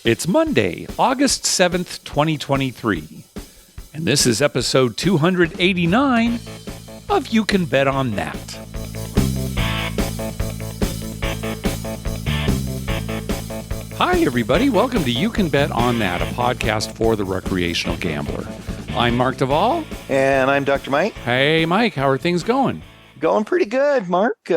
It's Monday, August 7th, 2023, and this is episode 289 of You Can Bet on That. Hi, everybody. Welcome to You Can Bet on That, a podcast for the recreational gambler. I'm Mark Duvall. And I'm Dr. Mike. Hey, Mike. How are things going? Going pretty good, Mark.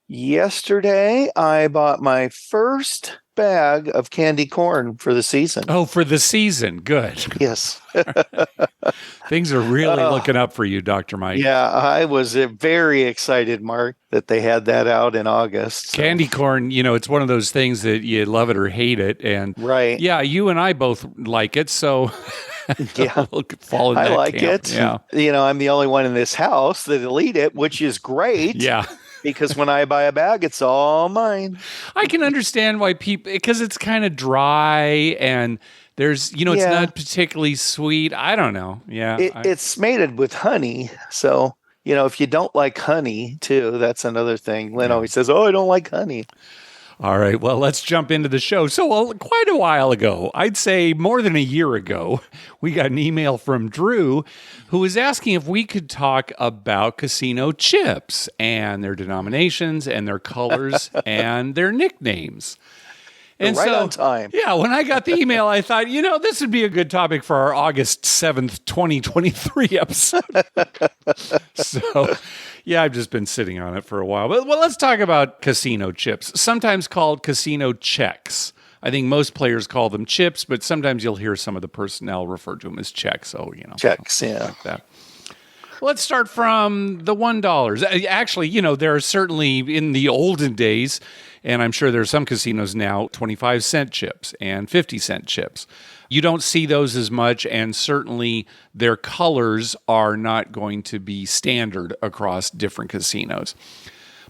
Yesterday, I bought my first bag of candy corn for the season. Oh, for the season. Good. Yes. Things are really looking up for you, Dr. Mike. Yeah, I was very excited, Mark, that they had that out in August. So. Candy corn, it's one of those things that you love it or hate it. And right. Yeah, you and I both like it, so yeah, we'll fall in that I like camp. it. Yeah. I'm the only one in this house that'll eat it, which is great. Yeah. Because when I buy a bag, it's all mine. I can understand why people, because it's kind of dry and there's, it's not particularly sweet. I don't know. Yeah. It's mated with honey. So, if you don't like honey too, that's another thing. Lynn always says, I don't like honey. All right, well, let's jump into the show. So, quite a while ago, I'd say more than a year ago, we got an email from Drew who was asking if we could talk about casino chips and their denominations and their colors and their nicknames. And right on time. Yeah, when I got the email, I thought, this would be a good topic for our August 7th, 2023 episode. So, yeah, I've just been sitting on it for a while. But let's talk about casino chips, sometimes called casino checks. I think most players call them chips, but sometimes you'll hear some of the personnel refer to them as checks. So, checks, yeah. Like that. Let's start from the $1. Actually, there are certainly in the olden days, and I'm sure there are some casinos now, 25-cent chips and 50-cent chips. You don't see those as much, and certainly their colors are not going to be standard across different casinos.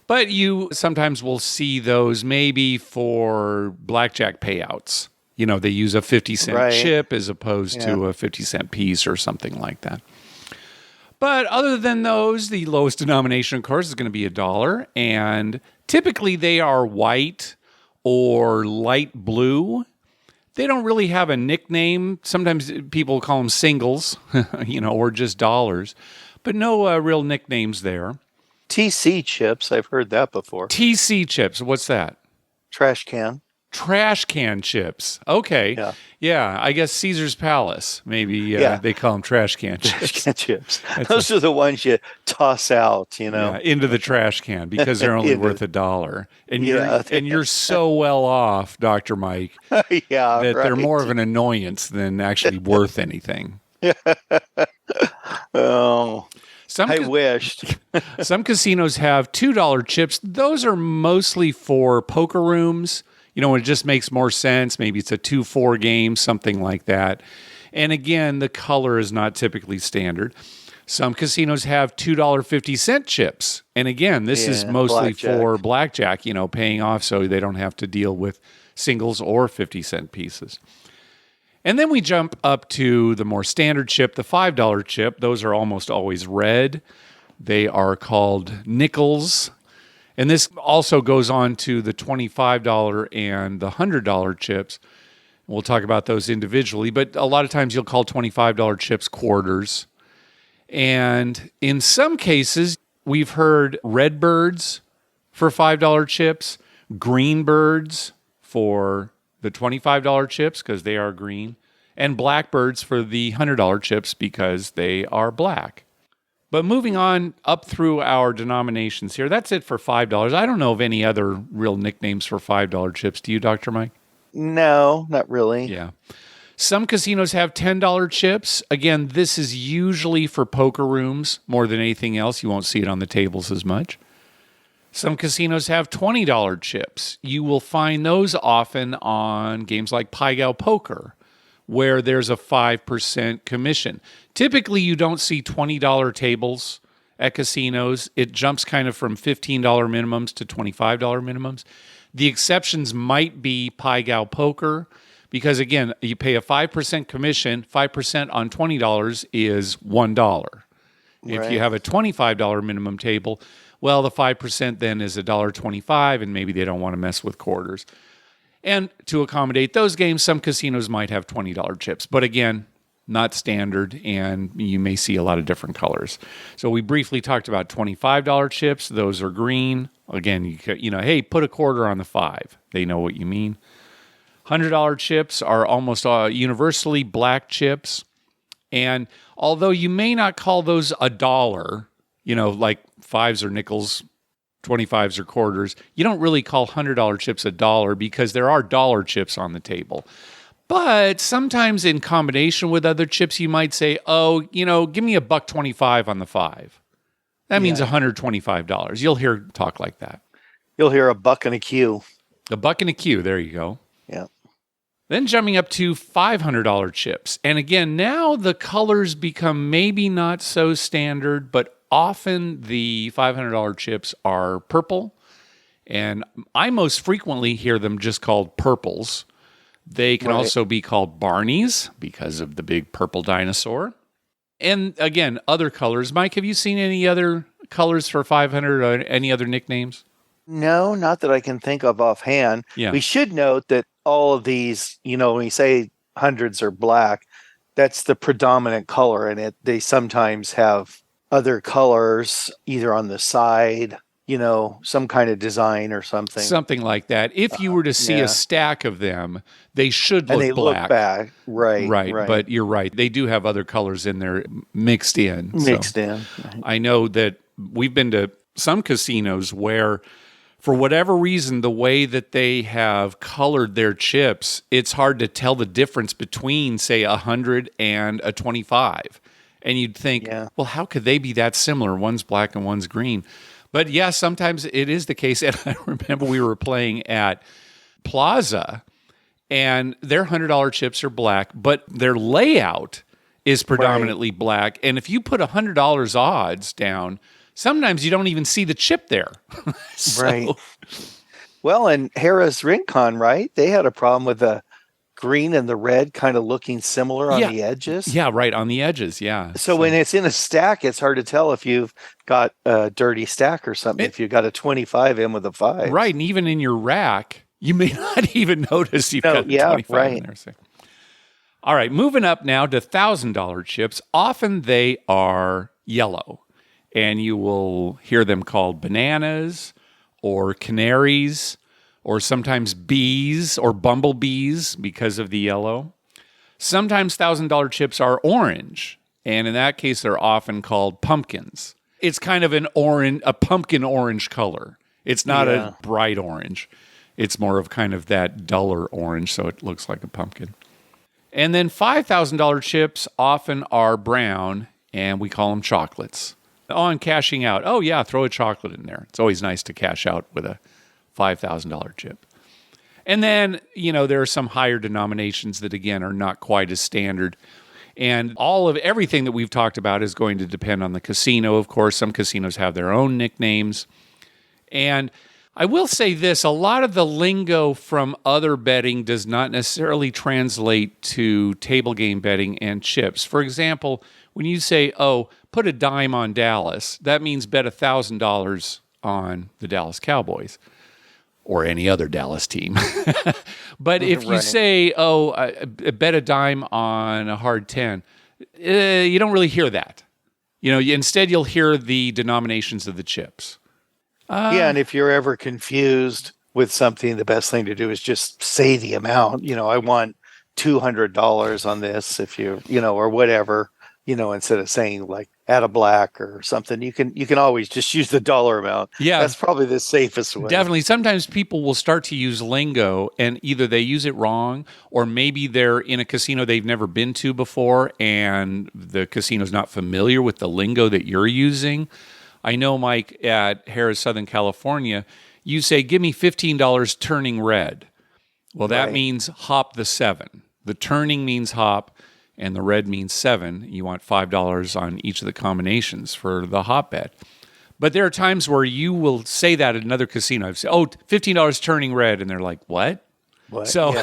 But you sometimes will see those maybe for blackjack payouts. They use a 50-cent chip as opposed to a 50-cent piece or something like that. But other than those, the lowest denomination, of course, is going to be $1. And typically they are white or light blue. They don't really have a nickname. Sometimes people call them singles, or just dollars. But no real nicknames there. TC chips, I've heard that before. TC chips, what's that? Trash can. Trash can chips. Okay. Yeah, I guess Caesar's Palace. Maybe they call them trash can chips. Trash can chips. Those are the ones you toss out, into the trash can because they're only worth $1. And you're so well off, Dr. Mike, that they're more of an annoyance than actually worth anything. Oh, I wished. Some casinos have $2 chips. Those are mostly for poker rooms. When it just makes more sense, maybe it's a 2-4 game, something like that. And again, the color is not typically standard. Some casinos have $2 50-cent chips. And again, this is mostly for blackjack, paying off so they don't have to deal with singles or 50-cent pieces. And then we jump up to the more standard chip, the $5 chip. Those are almost always red. They are called nickels. And this also goes on to the $25 and the $100 chips. We'll talk about those individually, but a lot of times you'll call $25 chips quarters. And in some cases, we've heard red birds for $5 chips, green birds for the $25 chips because they are green, and blackbirds for the $100 chips because they are black. But moving on up through our denominations here, that's it for $5. I don't know of any other real nicknames for $5 chips. Do you, Dr. Mike? No, not really. Yeah. Some casinos have $10 chips. Again, this is usually for poker rooms more than anything else. You won't see it on the tables as much. Some casinos have $20 chips. You will find those often on games like Pai Gow Poker, where there's a 5% commission. Typically, you don't see $20 tables at casinos. It jumps kind of from $15 minimums to $25 minimums. The exceptions might be Pai Gow Poker, because again, you pay a 5% commission. 5% on $20 is $1. If you have a $25 minimum table, well, the 5% then is $1.25, and maybe they don't want to mess with quarters. And to accommodate those games, some casinos might have $20 chips. But again, not standard, and you may see a lot of different colors. So we briefly talked about $25 chips. Those are green. Again, hey, put a quarter on the 5. They know what you mean. $100 chips are almost universally black chips. And although you may not call those a dollar, like 5s or nickels, 25s or quarters, you don't really call $100 chips a dollar because there are dollar chips on the table. But sometimes in combination with other chips, you might say, give me $1.25 on the 5. That means $125. You'll hear talk like that. You'll hear a buck and a Q. A buck and a Q. There you go. Yeah. Then jumping up to $500 chips. And again, now the colors become maybe not so standard, but often the $500 chips are purple. And I most frequently hear them just called purples. They can also be called Barneys because of the big purple dinosaur. And again, other colors. Mike, have you seen any other colors for 500 or any other nicknames? No, not that I can think of offhand. Yeah. We should note that all of these, when we say hundreds are black, that's the predominant color in it. They sometimes have other colors either on the side, some kind of design or something. Something like that. If you were to see a stack of them, they should look and they black. Look back. Right. But you're right. They do have other colors in there mixed in. I know that we've been to some casinos where, for whatever reason, the way that they have colored their chips, it's hard to tell the difference between, say, 100 and a 25. And you'd think, well, how could they be that similar? One's black and one's green. But yeah, sometimes it is the case. And I remember we were playing at Plaza, and their $100 chips are black, but their layout is predominantly black. And if you put $100 odds down, sometimes you don't even see the chip there. Right. Well, and Harrah's Rincon, right? They had a problem with the green and the red kind of looking similar on the edges. Yeah, right, on the edges, yeah. So when it's in a stack, it's hard to tell if you've got a dirty stack or something, if you've got a 25 in with a 5. Right, and even in your rack, you may not even notice you've got a 25 in there. So. All right, moving up now to $1,000 chips. Often they are yellow, and you will hear them called bananas or canaries, or sometimes bees or bumblebees because of the yellow. Sometimes $1,000 chips are orange, and in that case, they're often called pumpkins. It's kind of a pumpkin orange color. It's not a bright orange. It's more of kind of that duller orange, so it looks like a pumpkin. And then $5,000 chips often are brown, and we call them chocolates. On cashing out, throw a chocolate in there. It's always nice to cash out with a $5,000 chip. And then, there are some higher denominations that, again, are not quite as standard. And everything that we've talked about is going to depend on the casino, of course. Some casinos have their own nicknames. And I will say this, a lot of the lingo from other betting does not necessarily translate to table game betting and chips. For example, when you say, put a dime on Dallas, that means bet $1,000 on the Dallas Cowboys. Or any other Dallas team. But if you say, bet a dime on a hard 10, you don't really hear that. Instead you'll hear the denominations of the chips. And if you're ever confused with something, the best thing to do is just say the amount. I want $200 on this or whatever, instead of saying like add a black or something, you can always just use the dollar amount. Yeah. That's probably the safest way. Definitely. Sometimes people will start to use lingo and either they use it wrong or maybe they're in a casino they've never been to before and the casino's not familiar with the lingo that you're using. I know, Mike, at Harrah's Southern California, you say, give me $15 turning red. Well, that means hop the 7. The turning means hop. And the red means 7. You want $5 on each of the combinations for the hop bet. But there are times where you will say that at another casino. I've said, $15 turning red. And they're like, what? So,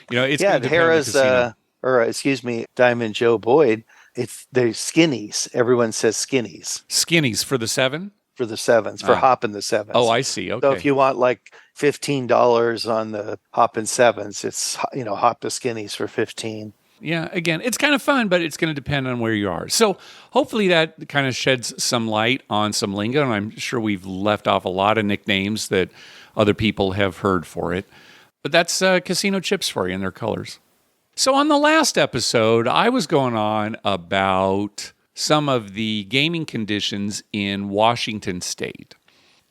it's going to depend on the casino. Diamond Joe Boyd, they're skinnies. Everyone says skinnies. Skinnies for the 7? For the 7s, for hopping the 7s. Oh, I see. Okay. So if you want $15 on the Hoppin' Sevens. It's, Hop the Skinnies for 15. Yeah, again, it's kind of fun, but it's going to depend on where you are. So hopefully that kind of sheds some light on some lingo, and I'm sure we've left off a lot of nicknames that other people have heard for it. But that's casino chips for you in their colors. So on the last episode, I was going on about some of the gaming conditions in Washington State,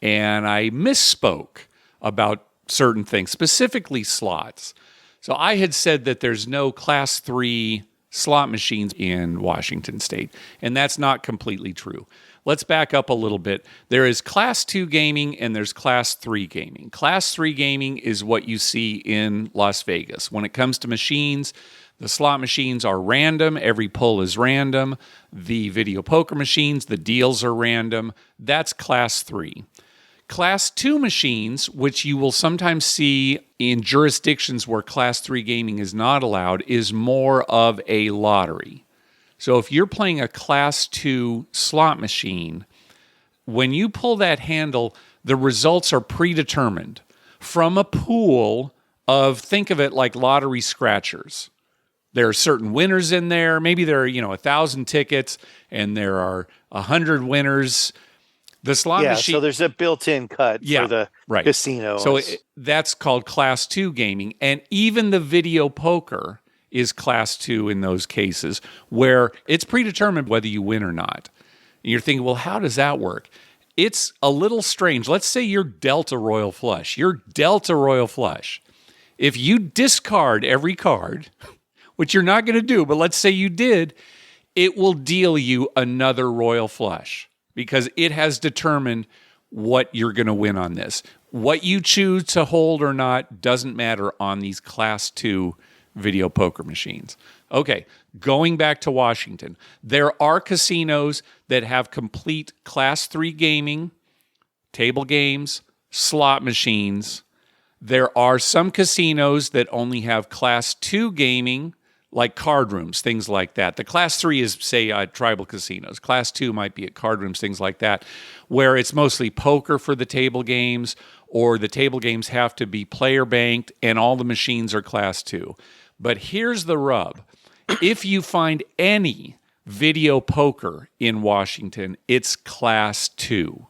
and I misspoke about certain things, specifically slots. So I had said that there's no Class 3 slot machines in Washington State, and that's not completely true. Let's back up a little bit. There is Class 2 gaming and there's Class 3 gaming. Class 3 gaming is what you see in Las Vegas. When it comes to machines, the slot machines are random. Every pull is random. The video poker machines, the deals are random. That's Class 3. Class 2 machines, which you will sometimes see in jurisdictions where Class 3 gaming is not allowed, is more of a lottery. So if you're playing a Class 2 slot machine, when you pull that handle, the results are predetermined from a pool of, think of it like lottery scratchers. There are certain winners in there. Maybe there are, 1,000 tickets and there are 100 winners. The slot machine. So there's a built-in cut for the casino. So that's called Class 2 gaming. And even the video poker is Class 2 in those cases, where it's predetermined whether you win or not. And you're thinking, well, how does that work? It's a little strange. Let's say you're dealt a royal flush. You're dealt a royal flush. If you discard every card, which you're not going to do, but let's say you did, it will deal you another royal flush, because it has determined what you're going to win on this. What you choose to hold or not doesn't matter on these Class 2 video poker machines. Okay, going back to Washington, there are casinos that have complete Class 3 gaming, table games, slot machines. There are some casinos that only have Class 2 gaming, like card rooms, things like that. The Class 3 is, say, tribal casinos. Class 2 might be at card rooms, things like that, where it's mostly poker for the table games, or the table games have to be player banked, and all the machines are Class 2. But here's the rub. If you find any video poker in Washington, it's Class 2.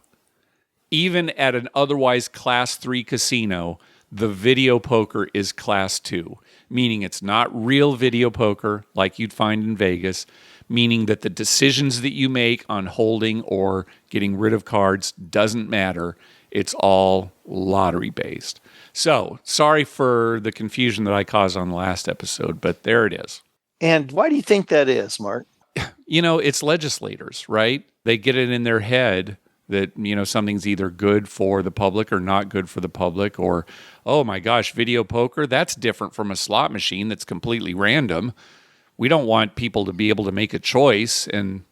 Even at an otherwise Class 3 casino, the video poker is Class 2, meaning it's not real video poker like you'd find in Vegas, meaning that the decisions that you make on holding or getting rid of cards doesn't matter. It's all lottery-based. So, sorry for the confusion that I caused on the last episode, but there it is. And why do you think that is, Mark? It's legislators, right? They get it in their head that, something's either good for the public or not good for the public, or, oh my gosh, video poker, that's different from a slot machine that's completely random. We don't want people to be able to make a choice and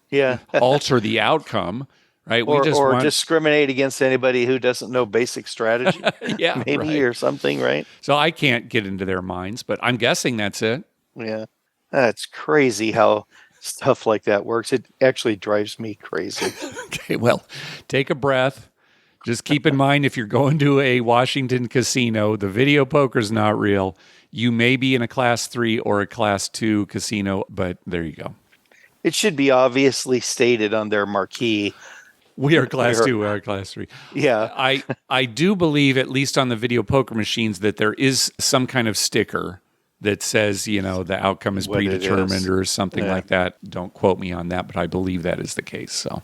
alter the outcome, right? Or discriminate against anybody who doesn't know basic strategy, maybe, or something, right? So I can't get into their minds, but I'm guessing that's it. Yeah, that's crazy how stuff like that works. It actually drives me crazy. Okay, well, take a breath. Just keep in mind, if you're going to a Washington casino, the video poker's not real. You may be in a Class 3 or a Class 2 casino, but there you go. It should be obviously stated on their marquee. We are Class 2, we are Class 3. Yeah. I do believe, at least on the video poker machines, that there is some kind of sticker that says, the outcome is predetermined or something like that. Don't quote me on that, but I believe that is the case. So,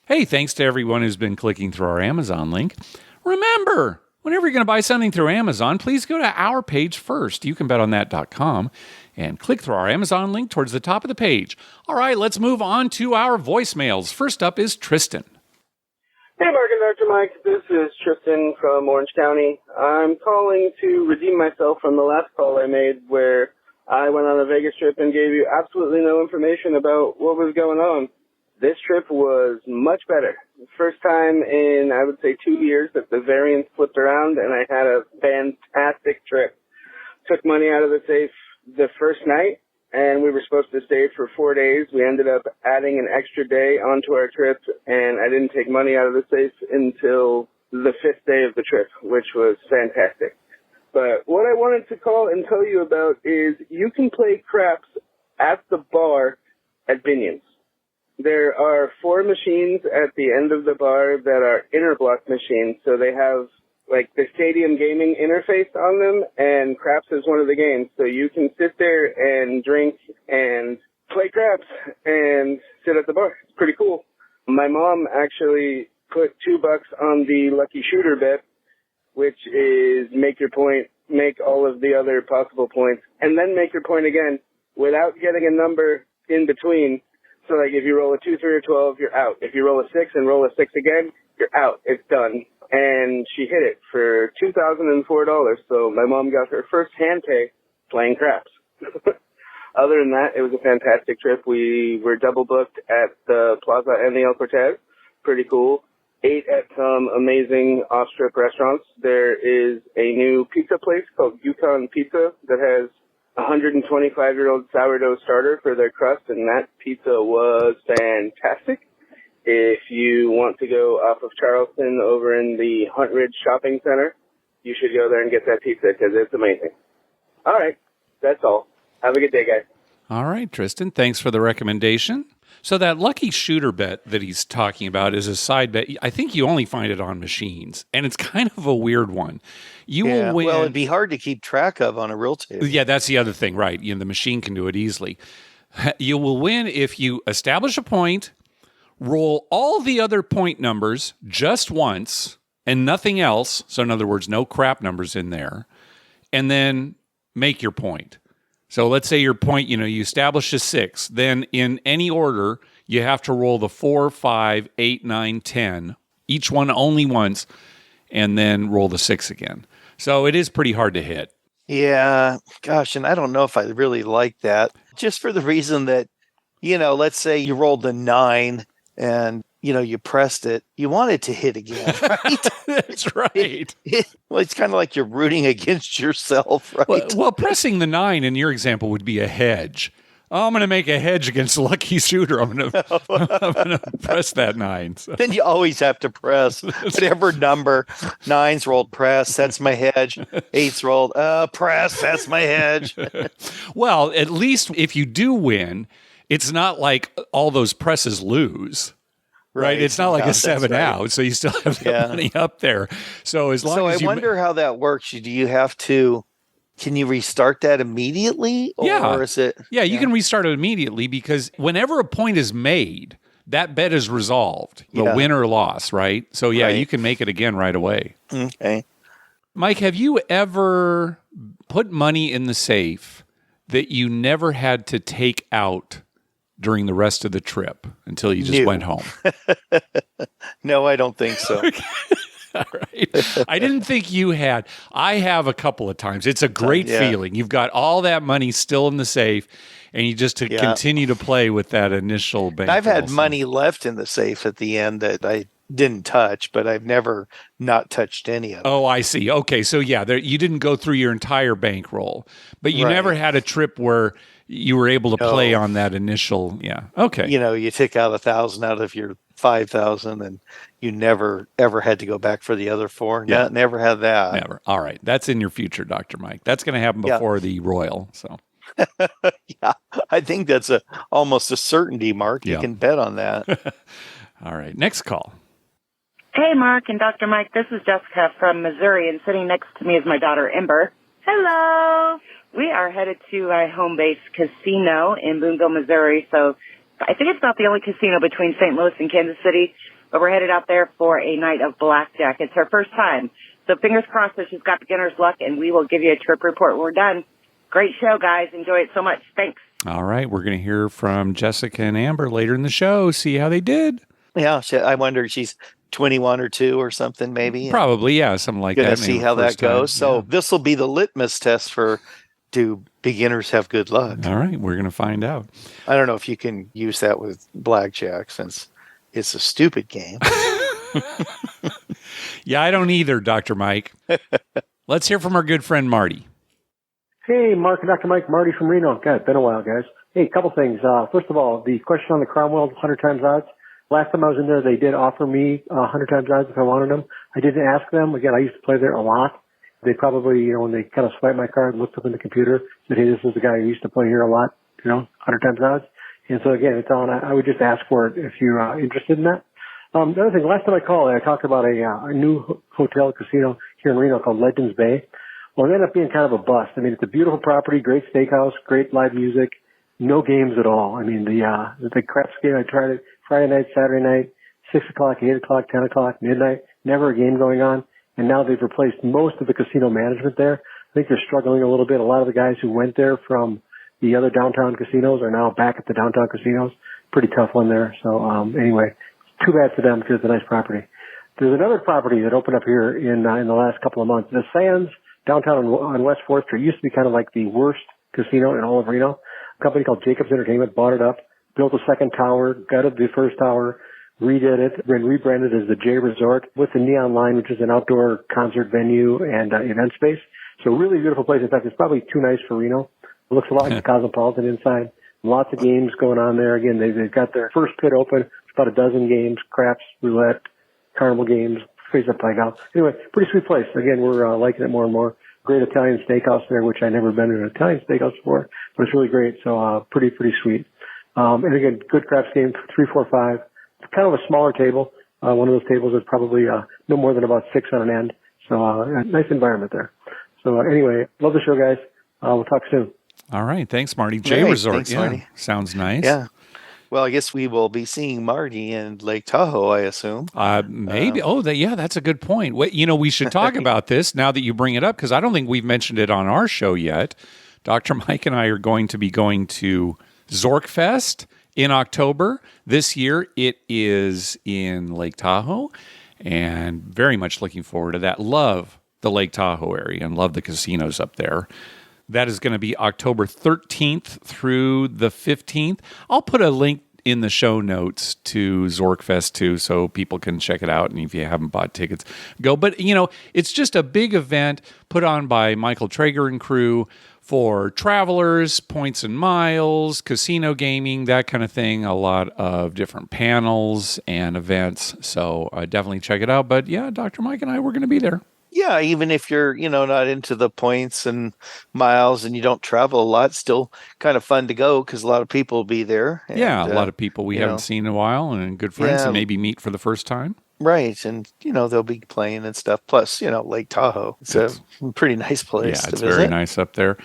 hey, thanks to everyone who's been clicking through our Amazon link. Remember, whenever you're going to buy something through Amazon, please go to our page first. YouCanBetOnThat.com and click through our Amazon link towards the top of the page. All right, let's move on to our voicemails. First up is Tristan. Hey, Mark and Dr. Mike. This is Tristan from Orange County. I'm calling to redeem myself from the last call I made where I went on a Vegas trip and gave you absolutely no information about what was going on. This trip was much better. First time in, I would say, 2 years that the variance flipped around, and I had a fantastic trip. Took money out of the safe the first night, and we were supposed to stay for 4 days. We ended up adding an extra day onto our trip, and I didn't take money out of the safe until the 5th day of the trip, which was fantastic. But what I wanted to call and tell you about is you can play craps at the bar at Binion's. There are 4 machines at the end of the bar that are interblock machines, so they have like the stadium gaming interface on them, and craps is one of the games. So you can sit there and drink and play craps and sit at the bar. It's pretty cool. My mom actually put $2 on the lucky shooter bet, which is make your point, make all of the other possible points, and then make your point again without getting a number in between. So like if you roll a 2, 3, or 12, you're out. If you roll a 6 and roll a 6 again, you're out. It's done. And she hit it for $2,004. So my mom got her first hand pay playing craps. Other than that, it was a fantastic trip. We were double booked at the Plaza and the El Cortez. Pretty cool. Ate at some amazing off-strip restaurants. There is a new pizza place called Yukon Pizza that has 125-year-old sourdough starter for their crust, and that pizza was fantastic. If you want to go off of Charleston over in the Hunt Ridge Shopping Center, you should go there and get that pizza because it's amazing. All right, that's all. Have a good day, guys. All right, Tristan, thanks for the recommendation. So that lucky shooter bet that he's talking about is a side bet. I think you only find it on machines, and it's kind of a weird one. You will win. Well, it'd be hard to keep track of on a real table. Yeah, that's the other thing, right? The machine can do it easily. You will win if you establish a point, roll all the other point numbers just once and nothing else. So in other words, no crap numbers in there, and then make your point. So let's say your point, you establish a 6. Then in any order, you have to roll the 4, 5, 8, 9, 10, each one only once, and then roll the 6 again. So it is pretty hard to hit. Yeah, gosh, and I don't know if I really like that. Just for the reason that, let's say you rolled the 9 and, you pressed it. You want it to hit again, right? That's right. Well, it's kind of like you're rooting against yourself, right? Well, pressing the 9 in your example would be a hedge. Oh, I'm going to make a hedge against the lucky shooter. I'm going to press that 9. So. Then you always have to press whatever number. 9's rolled, press. That's my hedge. 8's rolled, press. That's my hedge. Well, at least if you do win, it's not like all those presses lose. Right. It's not like a 7 out. So you still have that money up there. So as long as I wonder how that works. Do you have to, can you restart that immediately? Or is it? Yeah, you can restart it immediately because whenever a point is made, that bet is resolved. The win or loss, right? So you can make it again right away. Okay. Mike, have you ever put money in the safe that you never had to take out during the rest of the trip until you just went home? No, I don't think so. All right. I didn't think you had. I have a couple of times. It's a great feeling. You've got all that money still in the safe, and you just continue to play with that initial bank. I've had money left in the safe at the end that I didn't touch, but I've never not touched any of it. Oh, I see. Okay, so you didn't go through your entire bankroll, but you never had a trip where you were able to play on that initial. Yeah. Okay. You took out 1,000 out of your 5,000, and you never ever had to go back for the other 4. Yeah. Never had that. Never. All right. That's in your future, Dr. Mike. That's going to happen before the Royal. So. Yeah, I think that's almost a certainty, Mark. You can bet on that. All right. Next call. Hey, Mark and Dr. Mike. This is Jessica from Missouri, and sitting next to me is my daughter, Ember. Hello. We are headed to a home-based casino in Boonville, Missouri. So I think it's not the only casino between St. Louis and Kansas City, but we're headed out there for a night of blackjack. It's her first time. So fingers crossed that she's got beginner's luck, and we will give you a trip report when we're done. Great show, guys. Enjoy it so much. Thanks. All right. We're going to hear from Jessica and Amber later in the show, see how they did. Yeah, I wonder if she's 21 or 2 or something, maybe. Probably, something like that. Gonna see how that goes. So this will be the litmus test for, do beginners have good luck? All right, we're going to find out. I don't know if you can use that with blackjack since it's a stupid game. Yeah, I don't either, Dr. Mike. Let's hear from our good friend Marty. Hey, Mark and Dr. Mike, Marty from Reno. God, it's been a while, guys. Hey, a couple things. First of all, the question on the Cromwell 100 times odds. Last time I was in there, they did offer me 100 times odds if I wanted them. I didn't ask them. Again, I used to play there a lot. They probably, when they kind of swiped my card, looked up in the computer, said, hey, this is the guy who used to play here a lot, 100 times odds. And so again, it's on. I would just ask for it if you're interested in that. The other thing, last time I called, I talked about a new hotel casino here in Reno called Legends Bay. Well, it ended up being kind of a bust. I mean, it's a beautiful property, great steakhouse, great live music, no games at all. I mean, the craps game, I tried it Friday night, Saturday night, 6 o'clock, 8 o'clock, 10 o'clock, midnight, never a game going on. And now they've replaced most of the casino management there. I think they're struggling a little bit. A lot of the guys who went there from the other downtown casinos are now back at the downtown casinos. Pretty tough one there. So anyway, too bad for them because it's a nice property. There's another property that opened up here in the last couple of months. The Sands downtown on West 4th Street used to be kind of like the worst casino in all of Reno. A company called Jacobs Entertainment bought it up, built a second tower, gutted the first tower, redid it, and rebranded as the J Resort with the Neon Line, which is an outdoor concert venue and event space. So really beautiful place. In fact, it's probably too nice for Reno. It looks a lot like the Cosmopolitan inside. Lots of games going on there. Again, they've got their first pit open. It's about a dozen games, craps, roulette, carnival games, face-up play golf. Anyway, pretty sweet place. Again, we're liking it more and more. Great Italian steakhouse there, which I've never been to an Italian steakhouse before, but it's really great. So pretty sweet. And again, good craps game, 3, 4, 5. It's kind of a smaller table. One of those tables is probably no more than about 6 on an end. So a nice environment there. So anyway, love the show, guys. We'll talk soon. All right. Thanks, Marty. J Resort. Thanks, Marty. Sounds nice. Yeah. Well, I guess we will be seeing Marty in Lake Tahoe, I assume. Maybe. That's a good point. We should talk about this now that you bring it up, because I don't think we've mentioned it on our show yet. Dr. Mike and I are going to be going to Zorkfest in October. This year it is in Lake Tahoe, and very much looking forward to that. Love the Lake Tahoe area and love the casinos up there. That is going to be October 13th through the 15th. I'll put a link in the show notes to Zorkfest too, so people can check it out. And if you haven't bought tickets, go. But, it's just a big event put on by Michael Traeger and crew for travelers, points and miles, casino gaming, that kind of thing. A lot of different panels and events. So definitely check it out. But yeah, Dr. Mike and I, we're going to be there. Yeah, even if you're, not into the points and miles and you don't travel a lot, still kind of fun to go because a lot of people will be there. And, a lot of people we haven't seen in a while and good friends and maybe meet for the first time. Right. And, they'll be playing and stuff. Plus, Lake Tahoe. It's a pretty nice place to visit. Yeah, it's very nice up there.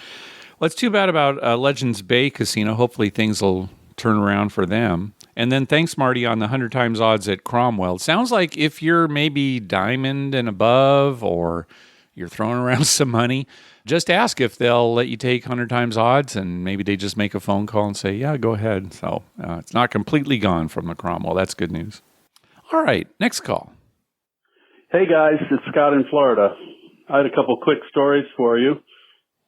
Well, it's too bad about Legends Bay Casino. Hopefully things will turn around for them. And then thanks, Marty, on the 100 times odds at Cromwell. It sounds like if you're maybe diamond and above or you're throwing around some money, just ask if they'll let you take 100 times odds, and maybe they just make a phone call and say, yeah, go ahead. So it's not completely gone from the Cromwell. That's good news. All right, next call. Hey, guys, it's Scott in Florida. I had a couple quick stories for you.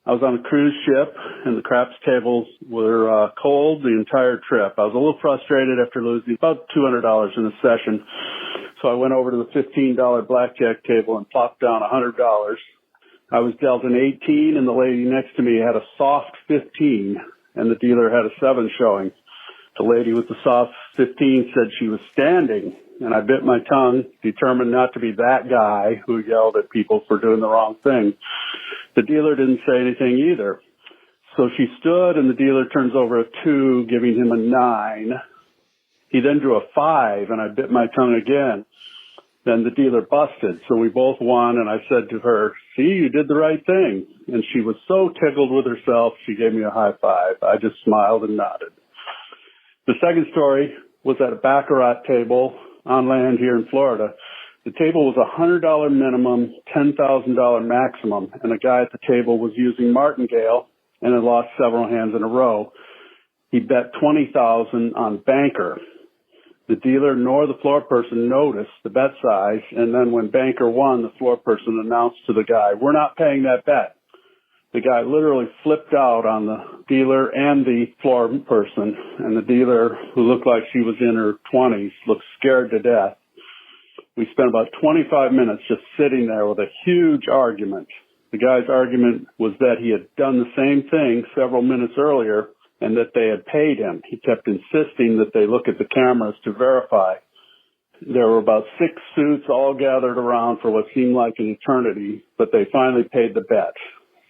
I was on a cruise ship, and the craps tables were cold the entire trip. I was a little frustrated after losing about $200 in a session, so I went over to the $15 blackjack table and plopped down $100. I was dealt an 18, and the lady next to me had a soft 15, and the dealer had a 7 showing. The lady with the soft 15 said she was standing, and I bit my tongue, determined not to be that guy who yelled at people for doing the wrong thing. The dealer didn't say anything either. So she stood, and the dealer turns over a 2, giving him a 9. He then drew a 5, and I bit my tongue again. Then the dealer busted, so we both won, and I said to her, see, you did the right thing. And she was so tickled with herself, she gave me a high five. I just smiled and nodded. The second story was at a baccarat table on land here in Florida. The table was $100 minimum, $10,000 maximum, and a guy at the table was using martingale and had lost several hands in a row. He bet $20,000 on banker. The dealer nor the floor person noticed the bet size, and then when banker won, the floor person announced to the guy, we're not paying that bet. The guy literally flipped out on the dealer and the floor person, and the dealer, who looked like she was in her 20s, looked scared to death. We spent about 25 minutes just sitting there with a huge argument. The guy's argument was that he had done the same thing several minutes earlier and that they had paid him. He kept insisting that they look at the cameras to verify. There were about 6 suits all gathered around for what seemed like an eternity, but they finally paid the bet.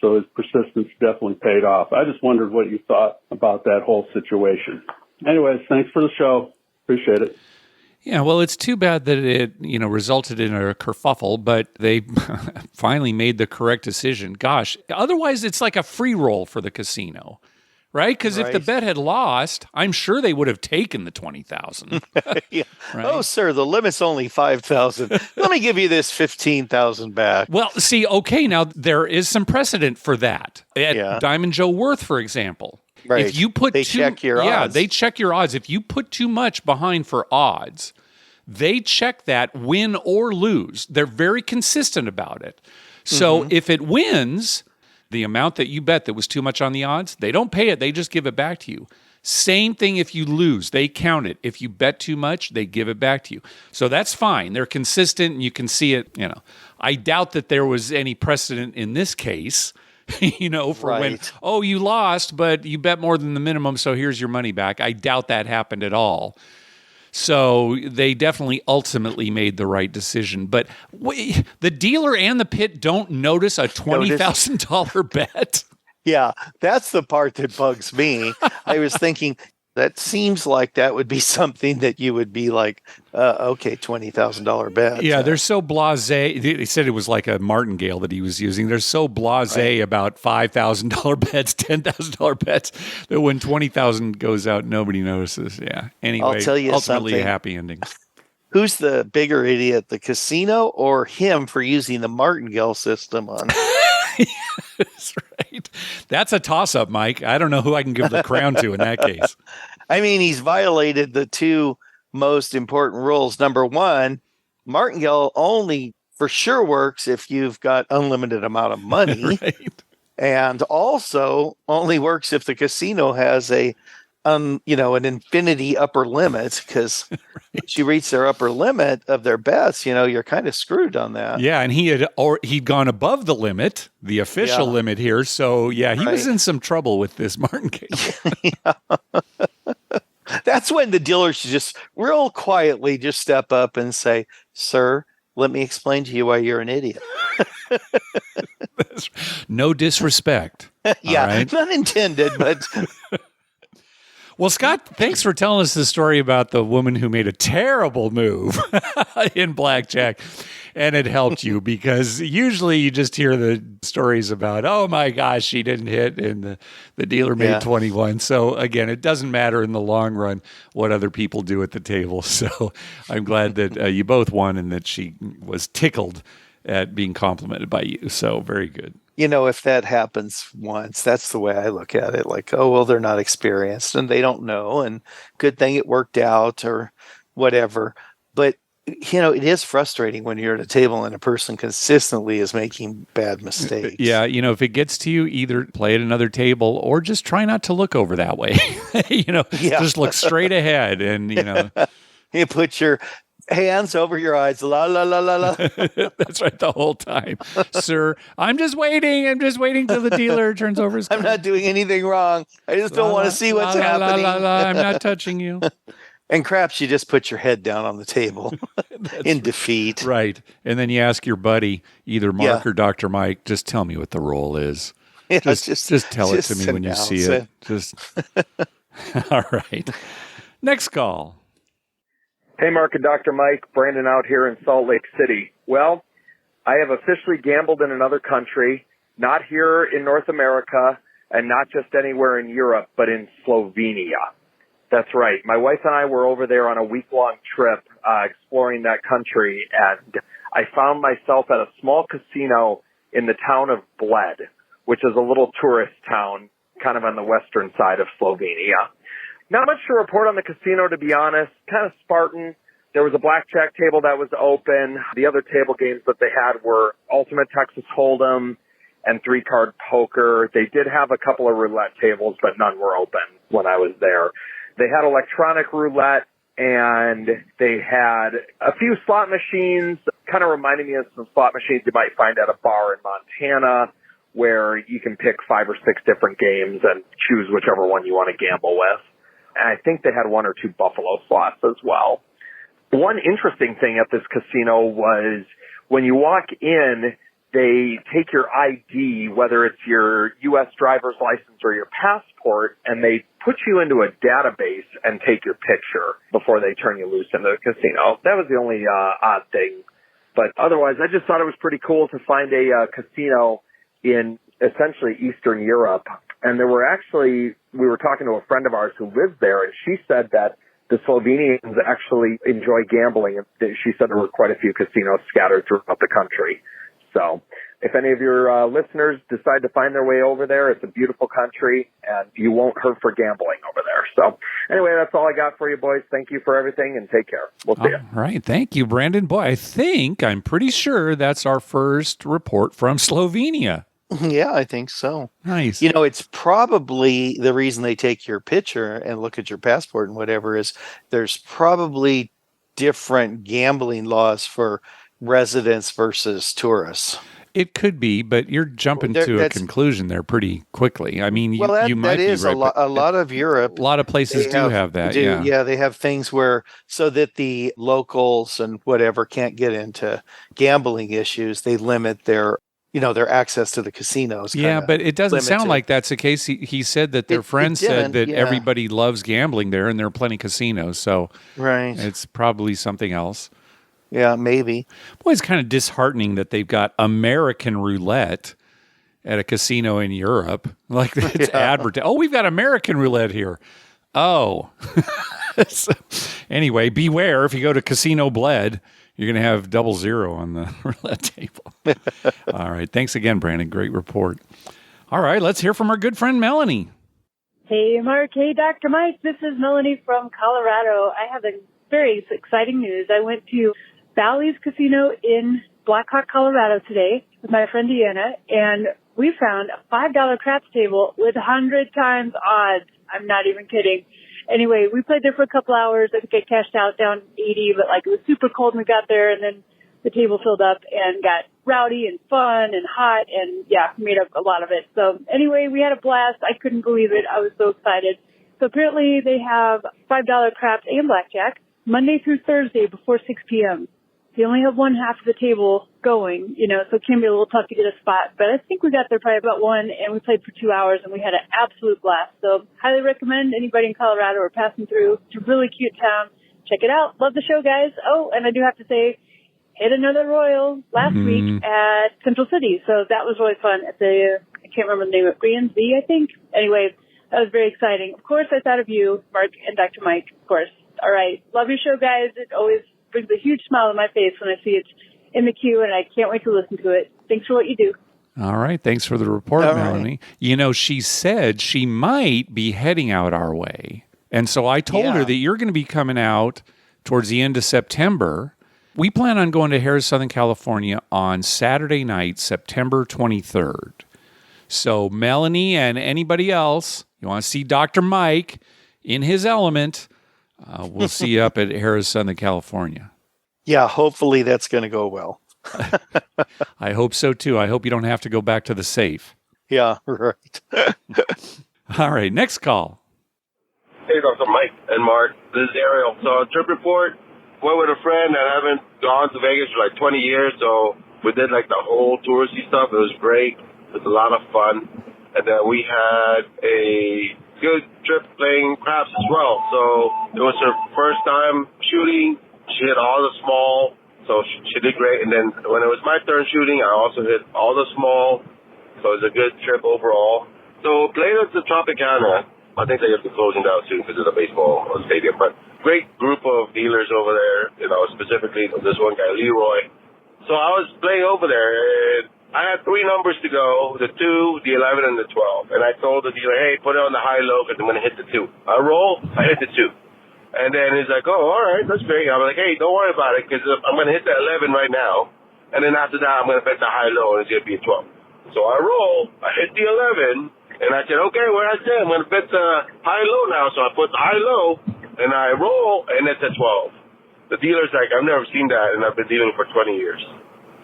So his persistence definitely paid off. I just wondered what you thought about that whole situation. Anyways, thanks for the show. Appreciate it. Yeah, well, it's too bad that it, resulted in a kerfuffle, but they finally made the correct decision. Gosh, otherwise it's like a free roll for the casino, right? Because if the bet had lost, I'm sure they would have taken the $20,000. Yeah. Right? Oh, sir, the limit's only $5,000. Let me give you this $15,000 back. Well, see, okay, now there is some precedent for that. At Diamond Joe Worth, for example. Right. If you put they check your odds. Yeah, they check your odds. If you put too much behind for odds, they check that, win or lose. They're very consistent about it. So if it wins, the amount that you bet that was too much on the odds, they don't pay it. They just give it back to you. Same thing if you lose. They count it. If you bet too much, they give it back to you. So that's fine. They're consistent, and you can see it. I doubt that there was any precedent in this case, for when, you lost, but you bet more than the minimum, so here's your money back. I doubt that happened at all. So they definitely ultimately made the right decision. But the dealer and the pit don't notice a $20,000 bet. Yeah, that's the part that bugs me. I was thinking, that seems like that would be something that you would be like, okay, $20,000 bet. Yeah, they're so blasé. They said it was like a martingale that he was using. They're so blasé about $5,000 bets, $10,000 bets, that when $20,000 goes out, nobody notices. Yeah. Anyway, I'll tell you ultimately something. A happy ending. Who's the bigger idiot, the casino or him for using the martingale system on? That's right. That's a toss-up, Mike. I don't know who I can give the crown to in that case. I mean, he's violated the two most important rules. Number one, martingale only for sure works if you've got unlimited amount of money. Right. And also only works if the casino has an infinity upper limit, because once you reach their upper limit of their bets, you're kind of screwed on that. Yeah, and he'd gone above the limit, the official limit here. So he was in some trouble with this martingale. That's when the dealer should just real quietly just step up and say, "Sir, let me explain to you why you're an idiot." No disrespect. Yeah, right? Not intended, but... Well, Scott, thanks for telling us the story about the woman who made a terrible move in blackjack, and it helped you, because usually you just hear the stories about, oh my gosh, she didn't hit and the dealer made 21. So again, it doesn't matter in the long run what other people do at the table. So I'm glad that you both won and that she was tickled at being complimented by you. So very good. If that happens once, that's the way I look at it. Like, oh, well, they're not experienced and they don't know, and good thing it worked out or whatever. But, it is frustrating when you're at a table and a person consistently is making bad mistakes. Yeah, if it gets to you, either play at another table or just try not to look over that way. Just look straight ahead and, You put your hands over your eyes, la, la, la, la, la. That's right, the whole time. Sir, I'm just waiting till the dealer turns over his card. I'm not doing anything wrong. I just don't want to see what's happening. I'm not touching you. And craps, you just put your head down on the table in defeat. Right. And then you ask your buddy, either Mark or Dr. Mike, just tell me what the role is. Yeah, just tell it to me when you see it. All right. Next call. Hey, Mark and Dr. Mike, Brandon out here in Salt Lake City. Well, I have officially gambled in another country, not here in North America, and not just anywhere in Europe, but in Slovenia. That's right. My wife and I were over there on a week-long trip exploring that country, and I found myself at a small casino in the town of Bled, which is a little tourist town kind of on the western side of Slovenia. Not much to report on the casino, to be honest. Kind of Spartan. There was a blackjack table that was open. The other table games that they had were Ultimate Texas Hold'em and 3-card poker. They did have a couple of roulette tables, but none were open when I was there. They had electronic roulette, and they had a few slot machines, kind of reminding me of some slot machines you might find at a bar in Montana, where you can pick 5 or 6 different games and choose whichever one you want to gamble with. And I think they had 1 or 2 buffalo slots as well. One interesting thing at this casino was when you walk in, they take your ID, whether it's your U.S. driver's license or your passport, and they put you into a database and take your picture before they turn you loose into the casino. That was the only odd thing. But otherwise, I just thought it was pretty cool to find a casino in essentially Eastern Europe. And we were talking to a friend of ours who lives there, and she said that the Slovenians actually enjoy gambling. She said there were quite a few casinos scattered throughout the country. So if any of your listeners decide to find their way over there, it's a beautiful country, and you won't hurt for gambling over there. So anyway, that's all I got for you, boys. Thank you for everything, and take care. We'll see you. All right. Thank you, Brandon. Boy, I'm pretty sure that's our first report from Slovenia. Yeah, I think so. Nice. It's probably the reason they take your picture and look at your passport and whatever is there's probably different gambling laws for residents versus tourists. It could be, but you're jumping to a conclusion there pretty quickly. I mean, you might be right. A lot of Europe. A lot of places do have that. Yeah, they have things where so that the locals and whatever can't get into gambling issues, they limit their access to the casinos. Yeah, but it doesn't sound like that's the case. He said that their friend said that everybody loves gambling there, and there are plenty of casinos. So it's probably something else. Yeah, maybe. Boy, it's kind of disheartening that they've got American roulette at a casino in Europe. Like it's advertised. Oh, we've got American roulette here. Oh. So, anyway, beware if you go to Casinò Bled, you're going to have 00 on the roulette table. All right. Thanks again, Brandon. Great report. All right. Let's hear from our good friend, Melanie. Hey, Mark. Hey, Dr. Mike. This is Melanie from Colorado. I have a very exciting news. I went to Bally's Casino in Blackhawk, Colorado today with my friend Deanna, and we found a $5 craps table with 100 times odds. I'm not even kidding. Anyway, we played there for a couple hours. I think I cashed out down 80, but it was super cold when we got there, and then the table filled up and got rowdy and fun and hot, and made up a lot of it. So anyway, we had a blast. I couldn't believe it. I was so excited. So apparently they have $5 craps and blackjack Monday through Thursday before 6 p.m. They only have one half of the table going, so it can be a little tough to get a spot. But I think we got there probably about 1, and we played for 2 hours, and we had an absolute blast. So highly recommend anybody in Colorado or passing through. It's a really cute town. Check it out. Love the show, guys. Oh, and I do have to say, hit another Royal last week at Central City. So that was really fun at I can't remember the name of it, Brian's V, I think. Anyway, that was very exciting. Of course, I thought of you, Mark, and Dr. Mike, of course. All right. Love your show, guys. It always brings a huge smile on my face when I see it in the queue, and I can't wait to listen to it. Thanks for what you do. All right. Thanks for the report, Melanie. Right. She said she might be heading out our way. And so I told her that you're going to be coming out towards the end of September. We plan on going to Harrah's, Southern California on Saturday night, September 23rd. So Melanie and anybody else, you want to see Dr. Mike in his element, we'll see you up at Harrah's, Southern California. Yeah, hopefully that's going to go well. I hope so, too. I hope you don't have to go back to the safe. Yeah, right. All right, next call. Hey, Dr. Mike and Mark. This is Ariel. So, trip report. Went with a friend and I haven't gone to Vegas for 20 years, so we did the whole touristy stuff. It was great. It was a lot of fun. And then we had a good trip playing craps as well. So it was her first time shooting. She hit all the small, so she did great. And then when it was my turn shooting, I also hit all the small. So it was a good trip overall. So played at the Tropicana. I think they have to closing down soon because of the baseball stadium. But great group of dealers over there, specifically this one guy, Leroy. So I was playing over there, and I had 3 numbers to go, the 2, the 11, and the 12. And I told the dealer, hey, put it on the high-low because I'm going to hit the 2. I roll, I hit the 2. And then he's like, oh, all right, that's great. I'm like, hey, don't worry about it because I'm going to hit the 11 right now. And then after that, I'm going to bet the high-low, and it's going to be a 12. So I roll, I hit the 11, and I said, okay, where I said, I'm going to bet the high-low now. So I put the high-low, and I roll, and it's a 12. The dealer's like, I've never seen that, and I've been dealing for 20 years.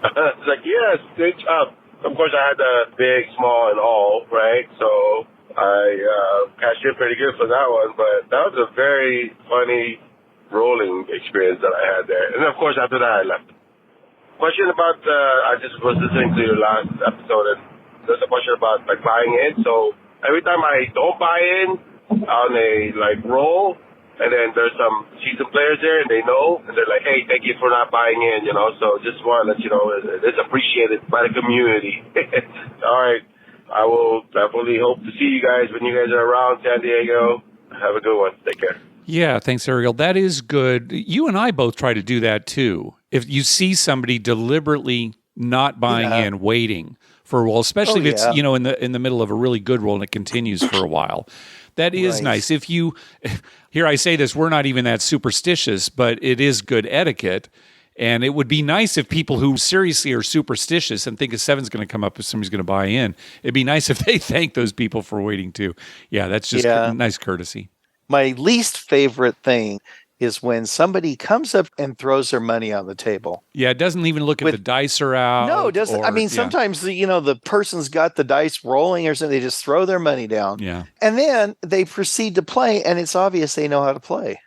It's like, yes, great job. Of course, I had the big, small, and all, right? So I cashed in pretty good for that one, but that was a very funny rolling experience that I had there. And of course, after that, I left. Question about, I just was listening to your last episode, and there's a question about like buying in. So every time I don't buy in on a like roll, and then there's some seasoned players there, and they know, and they're like, hey, thank you for not buying in, you know. So just want to let you know, it's appreciated by the community. All right. I will definitely hope to see you guys when you guys are around San Diego. Have a good one. Take care. Yeah, thanks, Ariel. That is good. You and I both try to do that too. If you see somebody deliberately not buying in, waiting for a while, especially if it's in the middle of a really good roll and it continues for a while, that is nice. If you, here I say this, we're not even that superstitious, but it is good etiquette. And it would be nice if people who seriously are superstitious and think a seven's going to come up if somebody's going to buy in, it'd be nice if they thank those people for waiting too. Yeah, that's just nice courtesy. My least favorite thing is when somebody comes up and throws their money on the table. Yeah, it doesn't even look at the dice are out. No, it doesn't. I mean, sometimes, the person's got the dice rolling or something. They just throw their money down. Yeah. And then they proceed to play, and it's obvious they know how to play.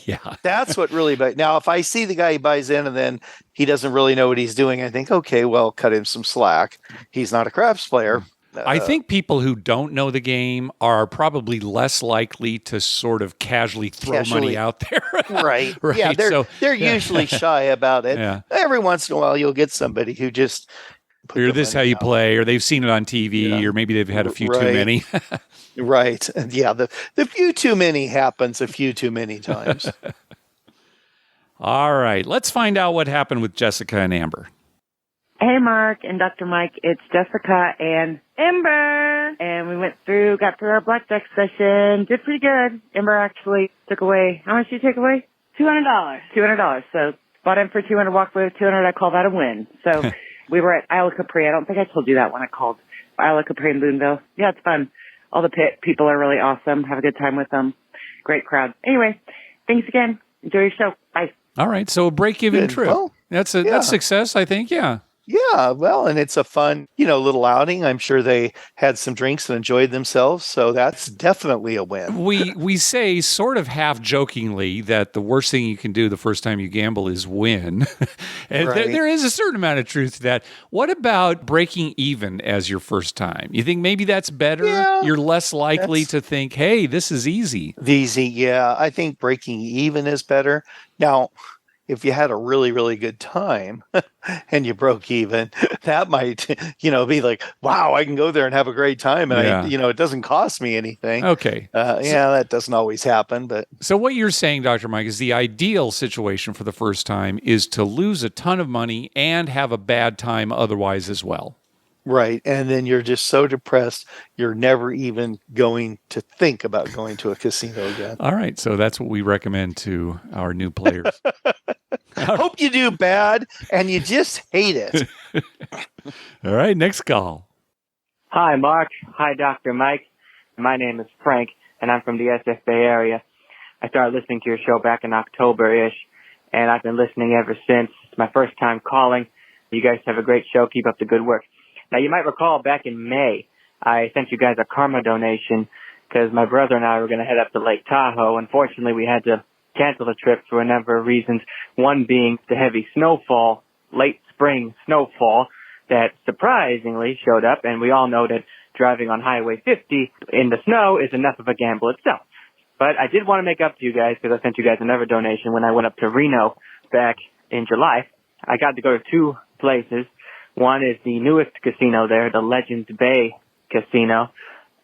Yeah. That's what really... Now, if I see the guy who buys in and then he doesn't really know what he's doing, I think, okay, well, cut him some slack. He's not a craps player. I think people who don't know the game are probably less likely to sort of casually throw money out there. Right. Yeah, they're usually shy about it. Yeah. Every once in a while, you'll get somebody who just... Or this how you play, or they've seen it on TV, or maybe they've had a few too many. Right. Yeah, the few too many happens a few too many times. All right. Let's find out what happened with Jessica and Amber. Hey, Mark and Dr. Mike, it's Jessica and Amber. And we got through our blackjack session. Did pretty good. Amber actually took away, how much did you take away? $200. $200. So bought in for 200, walked away with 200. I call that a win. So we were at Isla Capri. I don't think I told you that when I called Isla Capri in Boonville. Yeah, it's fun. All the people are really awesome. Have a good time with them. Great crowd. Anyway, thanks again. Enjoy your show. Bye. All right. So a break-even trip. Well, that's success, I think. Yeah. Yeah, well, and it's a fun, little outing. I'm sure they had some drinks and enjoyed themselves, so that's definitely a win. We say sort of half jokingly that the worst thing you can do the first time you gamble is win. And there is a certain amount of truth to that. What about breaking even as your first time? You think maybe that's better? Yeah, you're less likely to think, hey, this is easy. I think breaking even is better. Now, if you had a really, really good time and you broke even, that might, be like, wow, I can go there and have a great time. And it doesn't cost me anything. Okay. That doesn't always happen. But so what you're saying, Dr. Mike, is the ideal situation for the first time is to lose a ton of money and have a bad time otherwise as well. Right. And then you're just so depressed, you're never even going to think about going to a casino again. All right. So that's what we recommend to our new players. Hope you do bad and you just hate it. All right. Next call. Hi, Mark. Hi, Dr. Mike. My name is Frank, and I'm from the SF Bay Area. I started listening to your show back in October-ish, and I've been listening ever since. It's my first time calling. You guys have a great show. Keep up the good work. Now, you might recall back in May, I sent you guys a karma donation because my brother and I were going to head up to Lake Tahoe. Unfortunately, we had to cancel the trip for a number of reasons, one being the heavy snowfall, late spring snowfall, that surprisingly showed up, and we all know that driving on Highway 50 in the snow is enough of a gamble itself. But I did want to make up to you guys because I sent you guys another donation when I went up to Reno back in July. I got to go to two places. One is the newest casino there, the Legends Bay Casino.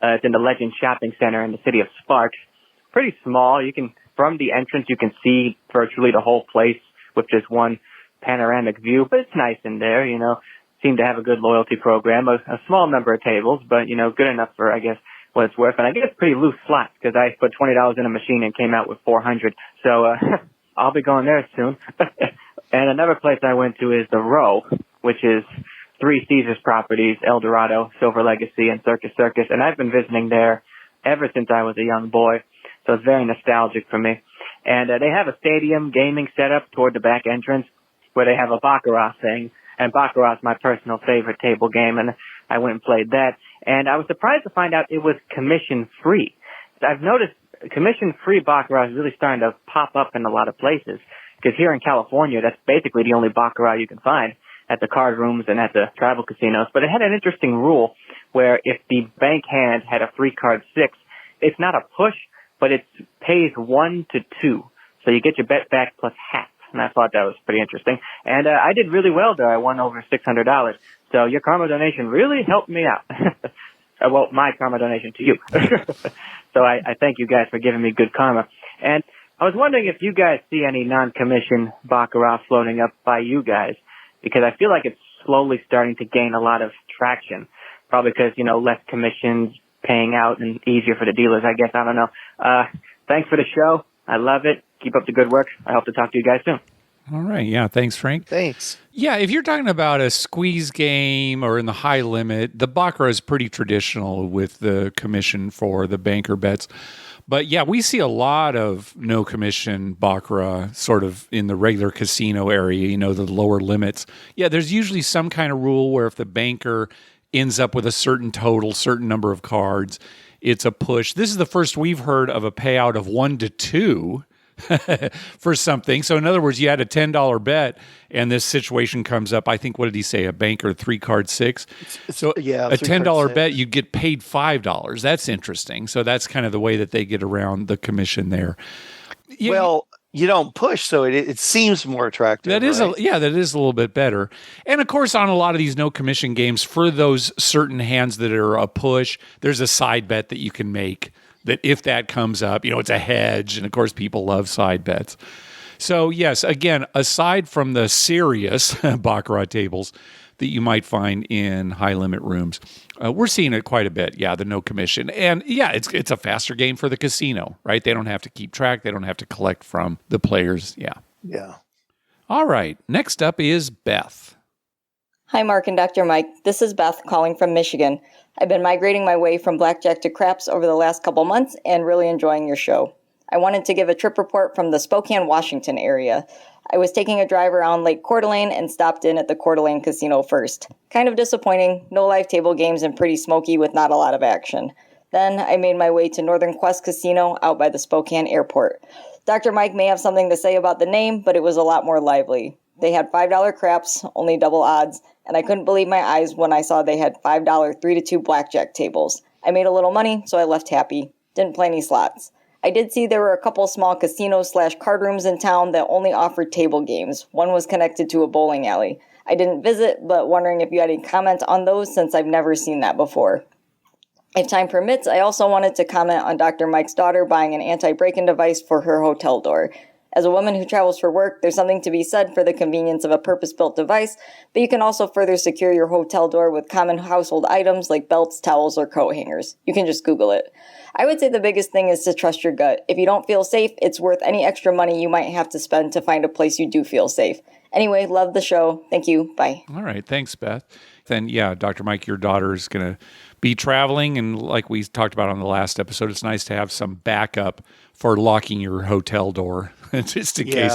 It's in the Legends Shopping Center in the city of Sparks. Pretty small. From the entrance, you can see virtually the whole place with just one panoramic view, but it's nice in there, Seem to have a good loyalty program, a small number of tables, but, good enough for, I guess, what it's worth. And I guess pretty loose slots because I put $20 in a machine and came out with $400. So, I'll be going there soon. And another place I went to is the Row, which is three Caesars properties, El Dorado, Silver Legacy, and Circus Circus. And I've been visiting there ever since I was a young boy. So it's very nostalgic for me. And they have a stadium gaming setup toward the back entrance where they have a baccarat thing. And baccarat's my personal favorite table game. And I went and played that. And I was surprised to find out it was commission free. I've noticed commission-free baccarat is really starting to pop up in a lot of places. Because here in California, that's basically the only baccarat you can find at the card rooms and at the travel casinos. But it had an interesting rule where if the bank hand had a free card 6, it's not a push, but it pays 1 to 2. So you get your bet back plus half. And I thought that was pretty interesting. And I did really well there. I won over $600. So your karma donation really helped me out. Well, my karma donation to you. So I thank you guys for giving me good karma. And I was wondering if you guys see any non-commission baccarat floating up by you guys, because I feel like it's slowly starting to gain a lot of traction. Probably because, less commissions paying out and easier for the dealers, I guess. I don't know. Thanks for the show. I love it. Keep up the good work. I hope to talk to you guys soon. All right. Yeah. Thanks, Frank. Thanks. Yeah. If you're talking about a squeeze game or in the high limit, the baccarat is pretty traditional with the commission for the banker bets. But yeah, we see a lot of no commission baccarat sort of in the regular casino area, the lower limits. Yeah, there's usually some kind of rule where if the banker ends up with a certain total, certain number of cards, it's a push. This is the first we've heard of a payout of 1 to 2 for something. So in other words, you had a $10 bet and this situation comes up. I think, what did he say? A banker 3 card 6. So yeah, a $10 bet, you get paid $5. That's interesting. So that's kind of the way that they get around the commission there. Well, you don't push, so it seems more attractive. That is right? that is a little bit better. And of course, on a lot of these no commission games, for those certain hands that are a push, there's a side bet that you can make. That if that comes up, it's a hedge. And of course, people love side bets. So yes, again, aside from the serious baccarat tables that you might find in high limit rooms, we're seeing it quite a bit. Yeah, the no commission. And yeah, it's a faster game for the casino, right? They don't have to keep track. They don't have to collect from the players. Yeah. Yeah. All right. Next up is Beth. Hi, Mark and Dr. Mike. This is Beth calling from Michigan. I've been migrating my way from blackjack to craps over the last couple months and really enjoying your show. I wanted to give a trip report from the Spokane, Washington area. I was taking a drive around Lake Coeur d'Alene and stopped in at the Coeur d'Alene Casino first. Kind of disappointing, no live table games and pretty smoky with not a lot of action. Then I made my way to Northern Quest Casino out by the Spokane airport. Dr. Mike may have something to say about the name, but it was a lot more lively. They had $5 craps, only double odds, and I couldn't believe my eyes when I saw they had $5 3 to 2 blackjack tables. I made a little money, so I left happy. Didn't play any slots. I did see there were a couple small casinos/card rooms in town that only offered table games. One was connected to a bowling alley. I didn't visit, but wondering if you had any comments on those since I've never seen that before. If time permits, I also wanted to comment on Dr. Mike's daughter buying an anti-break-in device for her hotel door. As a woman who travels for work, there's something to be said for the convenience of a purpose-built device, but you can also further secure your hotel door with common household items like belts, towels, or coat hangers. You can just Google it. I would say the biggest thing is to trust your gut. If you don't feel safe, it's worth any extra money you might have to spend to find a place you do feel safe. Anyway, love the show. Thank you. Bye. All right. Thanks, Beth. Then, yeah, Dr. Mike, your daughter is going to be traveling. And like we talked about on the last episode, it's nice to have some backup for locking your hotel door just in case,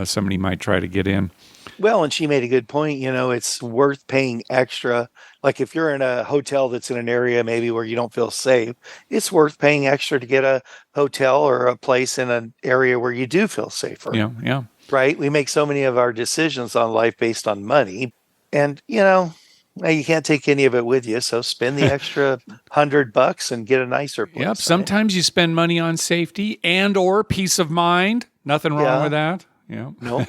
somebody might try to get in. Well, and she made a good point. It's worth paying extra. Like if you're in a hotel that's in an area maybe where you don't feel safe, it's worth paying extra to get a hotel or a place in an area where you do feel safer. Yeah. Right? We make so many of our decisions on life based on money. And, you can't take any of it with you. So spend the extra $100 and get a nicer place. Yep. Sometimes you spend money on safety and or peace of mind. Nothing wrong with that. Yeah. No.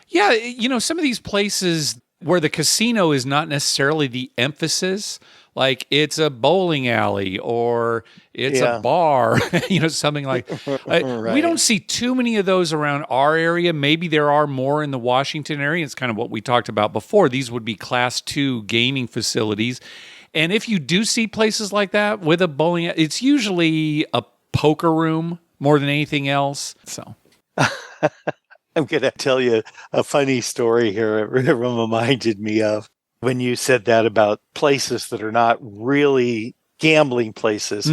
Yeah. Some of these places where the casino is not necessarily the emphasis, like it's a bowling alley or it's a bar, something like right. We don't see too many of those around our area. Maybe there are more in the Washington area. It's kind of what we talked about before. These would be Class 2 gaming facilities. And if you do see places like that with a bowling, it's usually a poker room more than anything else. So I'm going to tell you a funny story here. It reminded me of when you said that about places that are not really gambling places,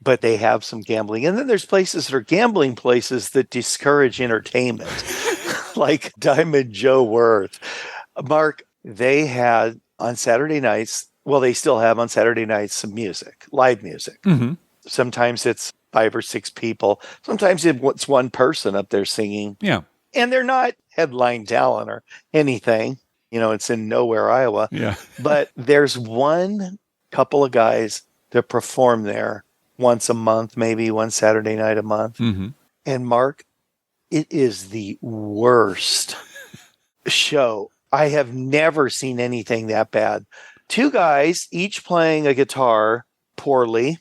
but they have some gambling. And then there's places that are gambling places that discourage entertainment, like Diamond Joe Worth. Mark, they had on Saturday nights, well, they still have on Saturday nights some music, live music. Sometimes it's 5 or 6 people. Sometimes it's one person up there singing. Yeah. And they're not headline talent or anything. It's in nowhere, Iowa. Yeah. But there's one couple of guys that perform there once a month, maybe one Saturday night a month. Mm-hmm. And Mark, it is the worst show. I have never seen anything that bad. 2 guys, each playing a guitar poorly.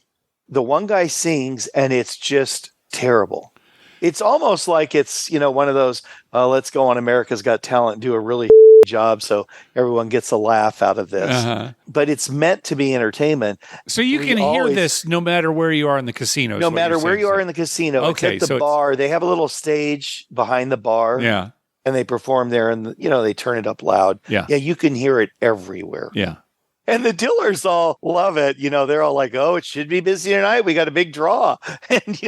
The one guy sings, and it's just terrible. It's almost like it's, one of those, let's go on America's Got Talent and do a really job so everyone gets a laugh out of this. Uh-huh. But it's meant to be entertainment. So you can hear this no matter where you are in the casino. No matter where you are in the casino. Okay, it's at the bar. They have a little stage behind the bar. Yeah. And they perform there, and they turn it up loud. Yeah. Yeah, you can hear it everywhere. Yeah. And the dealers all love it. They're all like, oh, it should be busy tonight. We got a big draw. And,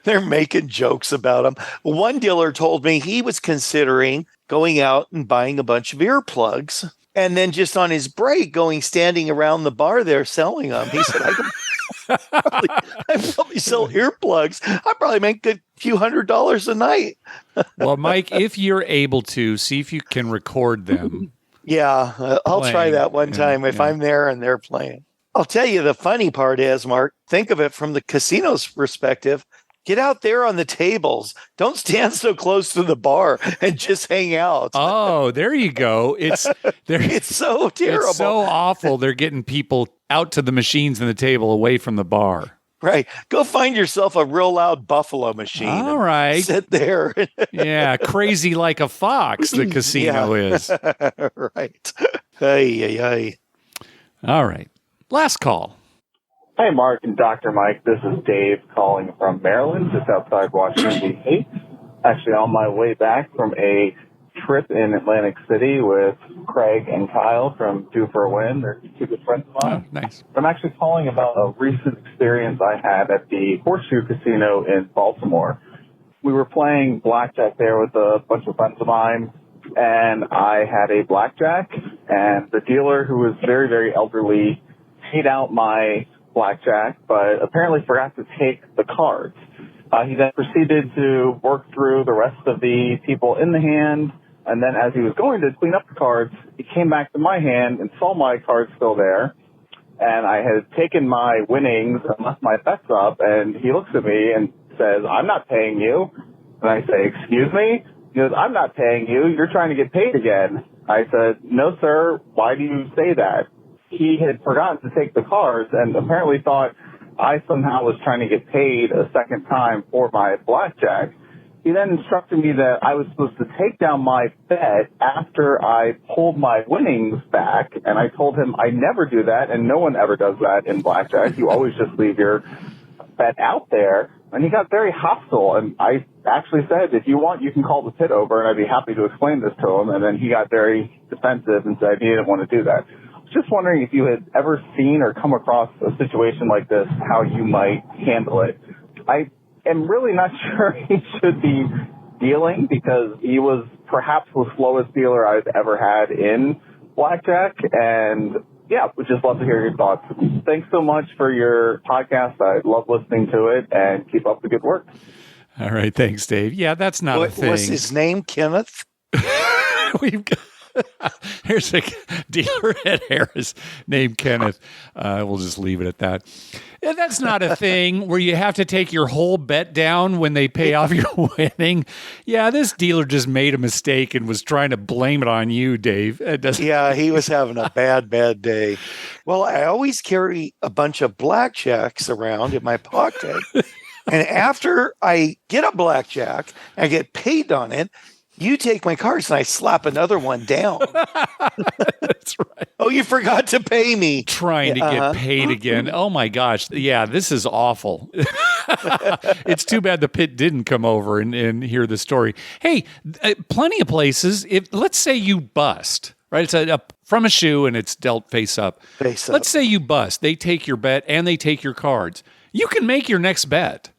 they're making jokes about them. One dealer told me he was considering going out and buying a bunch of earplugs and then just on his break standing around the bar there selling them. He said, I probably sell earplugs. I probably make a few $100s a night. Well, Mike, if you're able to, see if you can record them. Yeah, I'll try that one time if I'm there and they're playing. I'll tell you the funny part is, Mark, think of it from the casino's perspective. Get out there on the tables. Don't stand so close to the bar and just hang out. Oh, there you go. It's so terrible. It's so awful. They're getting people out to the machines and the table away from the bar. Right. Go find yourself a real loud buffalo machine. All right. Sit there. Yeah. Crazy like a fox, the casino is. Right. Hey, hey. All right. Last call. Hi, Mark and Dr. Mike. This is Dave calling from Maryland, just outside Washington, D.C. Actually on my way back from a trip in Atlantic City with Craig and Kyle from Due for a Win. They're 2 good friends of mine. Oh, nice. I'm actually calling about a recent experience I had at the Horseshoe Casino in Baltimore. We were playing blackjack there with a bunch of friends of mine, and I had a blackjack, and the dealer, who was very, very elderly, paid out my blackjack, but apparently forgot to take the cards. He then proceeded to work through the rest of the people in the hand, and then as he was going to clean up the cards, he came back to my hand and saw my cards still there, and I had taken my winnings and left my bets up, and he looks at me and says, "I'm not paying you." And I say, "Excuse me?" He goes, "I'm not paying you. You're trying to get paid again." I said, "No, sir. Why do you say that?" He had forgotten to take the cards and apparently thought I somehow was trying to get paid a second time for my blackjack. He then instructed me that I was supposed to take down my bet after I pulled my winnings back, and I told him I never do that, and no one ever does that in blackjack. You always just leave your bet out there. And he got very hostile, and I actually said, if you want, you can call the pit over, and I'd be happy to explain this to him. And then he got very defensive and said he didn't want to do that. I was just wondering if you had ever seen or come across a situation like this, how you might handle it. I am really not sure he should be dealing, because he was perhaps the slowest dealer I've ever had in blackjack, and yeah, would just love to hear your thoughts. Thanks so much for your podcast. I love listening to it, and keep up the good work. All right. Thanks, Dave. Yeah, that's not a thing. What's his name? Kenneth? We've got, here's a dealer at Harris named Kenneth. We'll just leave it at that. Yeah, that's not a thing where you have to take your whole bet down when they pay off your winning. Yeah, this dealer just made a mistake and was trying to blame it on you, Dave. Yeah, he was having a bad day. Well, I always carry a bunch of blackjacks around in my pocket. And after I get a blackjack, I get paid on it. You take my cards and I slap another one down. That's right. Oh, you forgot to pay me. Trying to get paid again. Oh my gosh. Yeah, this is awful. It's too bad the pit didn't come over and hear the story. Hey, plenty of places, let's say you bust, right? It's from a shoe and it's dealt face up. Let's say you bust. They take your bet and they take your cards. You can make your next bet.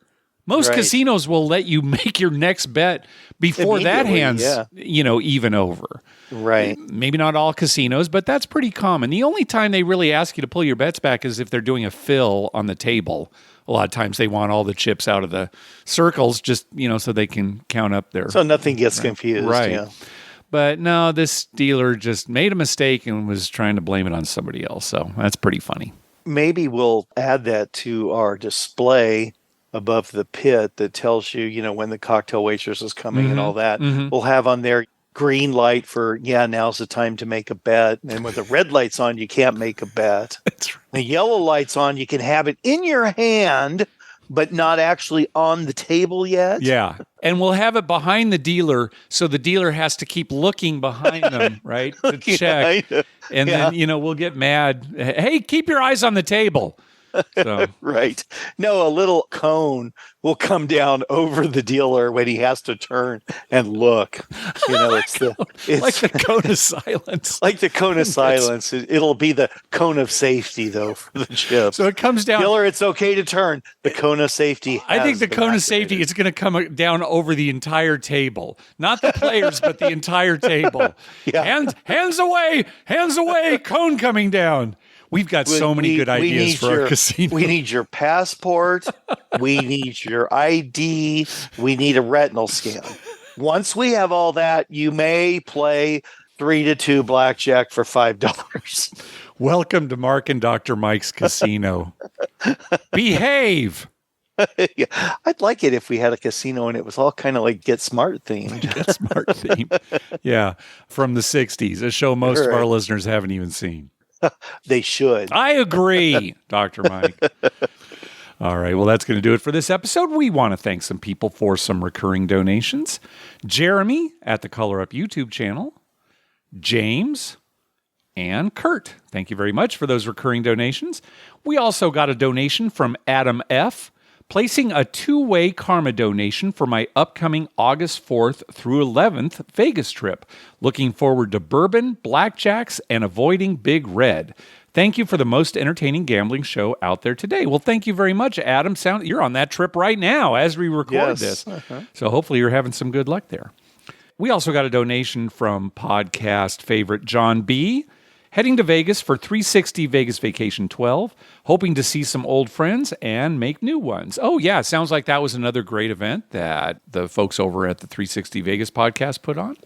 Most casinos will let you make your next bet before that hand's, even over. Right. Maybe not all casinos, but that's pretty common. The only time they really ask you to pull your bets back is if they're doing a fill on the table. A lot of times they want all the chips out of the circles just, so they can count up their... So nothing gets confused. Right. Yeah. But no, this dealer just made a mistake and was trying to blame it on somebody else. So that's pretty funny. Maybe we'll add that to our display above the pit that tells you, when the cocktail waitress is coming and all that. We'll have on there green light for, now's the time to make a bet. And with the red lights on, you can't make a bet. That's right. The yellow lights on, you can have it in your hand, but not actually on the table yet. Yeah. And we'll have it behind the dealer, so the dealer has to keep looking behind them, right, to check. And then, we'll get mad. Hey, keep your eyes on the table. So. Right. No, a little cone will come down over the dealer when he has to turn and look. It's like the cone of silence. Like the cone of silence. It'll be the cone of safety, though, for the chip. So it comes down. Dealer, it's okay to turn. The cone of safety. I think the cone of safety is going to come down over the entire table, not the players, but the entire table. Yeah. Hands away. Cone coming down. We've got so many good ideas for our casino. We need your passport. We need your ID. We need a retinal scan. Once we have all that, you may play 3-2 blackjack for $5. Welcome to Mark and Dr. Mike's Casino. Behave. Yeah. I'd like it if we had a casino and it was all kind of like Get Smart themed. Get Smart themed. Yeah, from the 60s, a show most of our listeners haven't even seen. They should. I agree, Dr. Mike. All right. Well, that's going to do it for this episode. We want to thank some people for some recurring donations. Jeremy at the Color Up YouTube channel, James, and Kurt. Thank you very much for those recurring donations. We also got a donation from Adam F., placing a 2-way karma donation for my upcoming August 4th through 11th Vegas trip. Looking forward to bourbon, blackjacks, and avoiding Big Red. Thank you for the most entertaining gambling show out there today. Well, thank you very much, Adam. You're on that trip right now as we record this. So hopefully you're having some good luck there. We also got a donation from podcast favorite John B., heading to Vegas for 360 Vegas Vacation 12, hoping to see some old friends and make new ones. Oh, yeah, sounds like that was another great event that the folks over at the 360 Vegas podcast put on.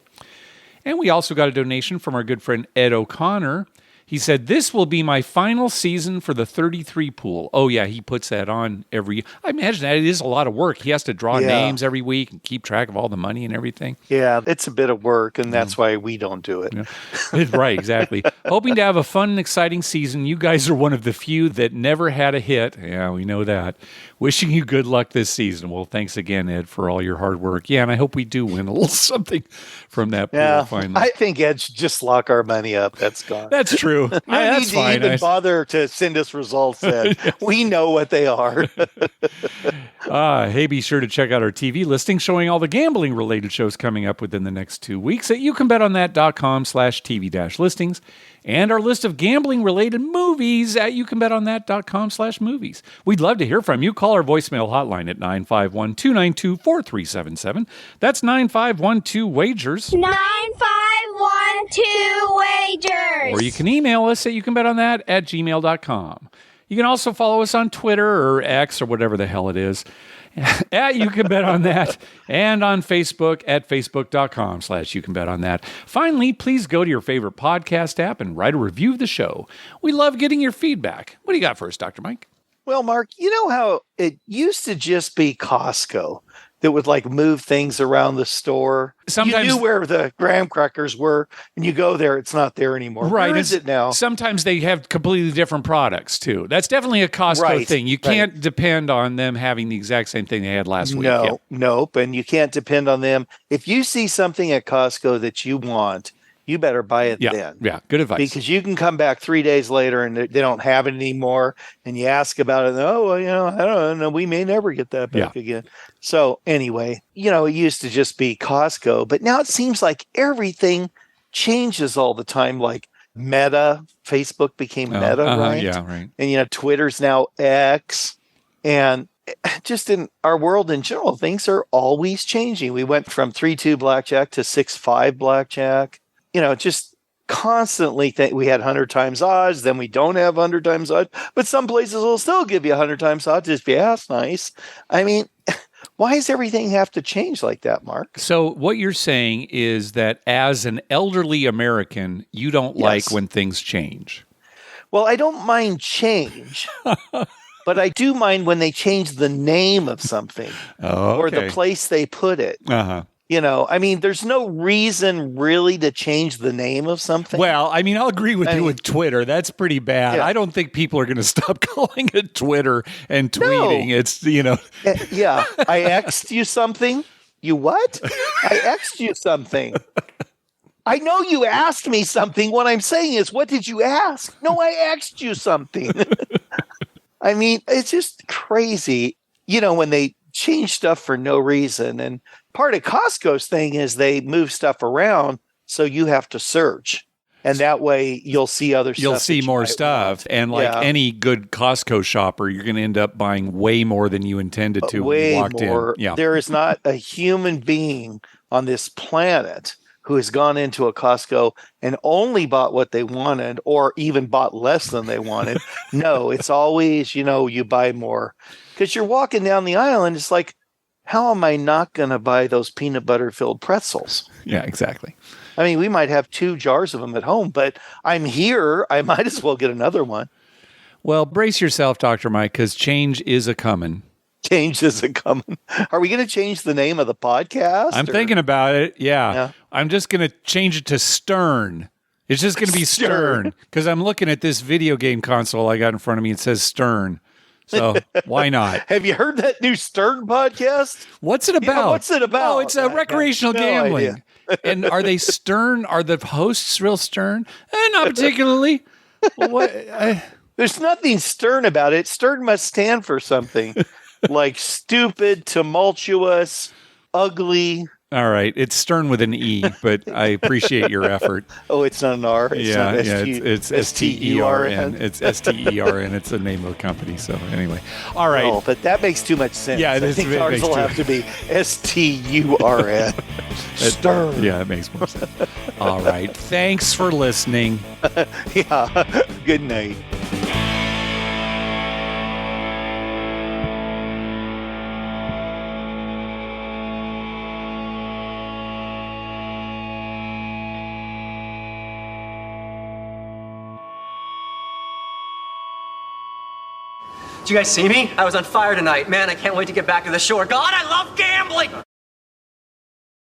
And we also got a donation from our good friend Ed O'Connor. He said, this will be my final season for the 33 pool. Oh, yeah, he puts that on I imagine that it is a lot of work. He has to draw names every week and keep track of all the money and everything. Yeah, it's a bit of work, and that's why we don't do it. Yeah. Right, exactly. Hoping to have a fun and exciting season. You guys are one of the few that never had a hit. Yeah, we know that. Wishing you good luck this season. Well, thanks again, Ed, for all your hard work. Yeah, and I hope we do win a little something from that pool finally. I think Ed should just lock our money up. That's gone. That's true. No need to even bother to send us results, Ed. We know what they are. Hey, be sure to check out our TV listing showing all the gambling-related shows coming up within the next 2 weeks at youcanbetonThat.com/TV-listings and our list of gambling-related movies at youcanbetonThat.com/movies. We'd love to hear from you. Call our voicemail hotline at 951-292-4377. That's 9512-WAGERS. 9512-WAGERS. Or you can email us at youcanbetonThat@gmail.com. You can also follow us on Twitter or X or whatever the hell it is at You Can Bet On That, and on Facebook at facebook.com/YouCanBetOnThat. Finally, please go to your favorite podcast app and write a review of the show. We love getting your feedback. What do you got for us, Dr. Mike? Well, Mark, you know how it used to just be Costco that would like move things around the store. Sometimes you knew where the graham crackers were, and you go there, it's not there anymore. Right. Where is it now? Sometimes they have completely different products too. That's definitely a Costco thing. You can't depend on them having the exact same thing they had last week. Nope. And you can't depend on them. If you see something at Costco that you want, you better buy it then. Yeah, good advice. Because you can come back 3 days later and they don't have it anymore. And you ask about it. And, oh, well, I don't know. We may never get that back again. So anyway, it used to just be Costco. But now it seems like everything changes all the time. Like Meta, Facebook became Meta, right? Yeah, right. And, Twitter's now X. And just in our world in general, things are always changing. We went from 3-2 blackjack to 6-5 blackjack. Just constantly we had 100 times odds, then we don't have 100 times odds, but some places will still give you 100 times odds if you ask nice. I mean, why does everything have to change like that, Mark? So what you're saying is that as an elderly American, you don't like when things change. Well, I don't mind change, but I do mind when they change the name of something or the place they put it. Uh-huh. I mean, there's no reason really to change the name of something. Well, I mean, I'll agree with you with Twitter. That's pretty bad. Yeah. I don't think people are going to stop calling it Twitter and tweeting. No. It's, Yeah. I X'd you something. You what? I X'd you something. I know you asked me something. What I'm saying is, what did you ask? No, I asked you something. I mean, it's just crazy, when they change stuff for no reason. And part of Costco's thing is they move stuff around, so you have to search. And that way you'll see other stuff. You'll see more stuff. And like any good Costco shopper, you're going to end up buying way more than you intended to when you walked in. Yeah. There is not a human being on this planet who has gone into a Costco and only bought what they wanted or even bought less than they wanted. No, it's always, you buy more. Because you're walking down the aisle and it's like, how am I not going to buy those peanut butter filled pretzels? Yeah, exactly. I mean, we might have 2 jars of them at home, but I'm here. I might as well get another one. Well, brace yourself, Dr. Mike, because change is a-coming. Change is a-coming. Are we going to change the name of the podcast? I'm thinking about it. Yeah. I'm just going to change it to Stern. It's just going to be Stern because I'm looking at this video game console I got in front of me. It says Stern. So why not? Have you heard that new Stern podcast? What's it about? What's it about? Oh, it's recreational gambling. And are they stern? Are the hosts real stern? Not particularly. There's nothing stern about it. Stern must stand for something like stupid, tumultuous, ugly. All right. It's Stern with an E, but I appreciate your effort. Oh, it's not an R. It's S-T-E-R-N. It's S-T-E-R-N. It's the name of a company. So anyway. All right. Oh, but that makes too much sense. Yeah, I think ours will have to be S-T-U-R-N. Stern. Yeah, it makes more sense. All right. Thanks for listening. Yeah. Good night. Did you guys see me? I was on fire tonight. Man, I can't wait to get back to the shore. God, I love gambling!